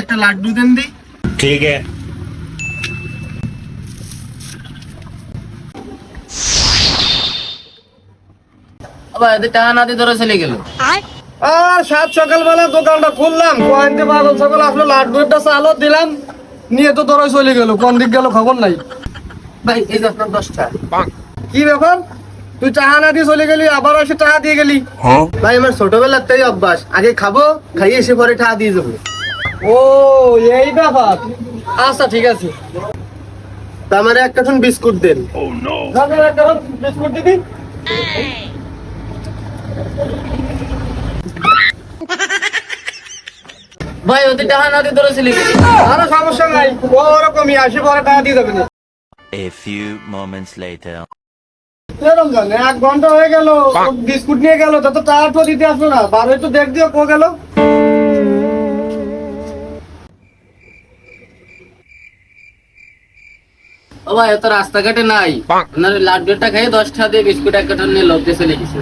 একটা লাড্ডু দেন দি। ठीक है। আবার এদের টাকা না দিয়ে ধরে চলে গেল। আর সাত সকালবেলা দোকানটা খুললাম, কয়েকটি পাগল ছাগল আসলো, লাড্ডু একটা চালও দিলাম, নিয়ে তো ধরে চলে গেল। কোন দিক গেল খবর নাই। ভাই এই যে আপনার 10 টাকা। কি ব্যাপার, তুই টাকা না দিয়ে চলে গেলি, আবার এসে টাকা দিয়ে গেলি? ভাই আমার ছোটবেলার তাই অভ্যাস, আগে খাবো, খাইয়ে এসে পরে টাকা দিয়ে যাবো। ও এই ব্যাপার, আচ্ছা ঠিক আছে। তার মানে একটা বিস্কুট দেন। একটা বিস্কুট দিবি। ভাই ওদের টাকা না দিয়ে ধরে চলে গেল। আরে সমস্যা নাই, ওরকমই আসে পরে টাকা দিয়ে দেবেন। A few moments later. Ramzan 1 ঘন্টা হয়ে গেল, বিস্কুট নিয়ে গেল, তত টাকা তো দিতে আসলো না। বারো তো দেখ দিও কো গেল। ও ভাই ও তো রাস্তাঘাটে নাই, আপনার ওই লাড্ডুটা খেয়ে 10 টাকা দিয়ে বিস্কুট এক কার্টন নিয়ে লোক দিয়ে চলে গেছে।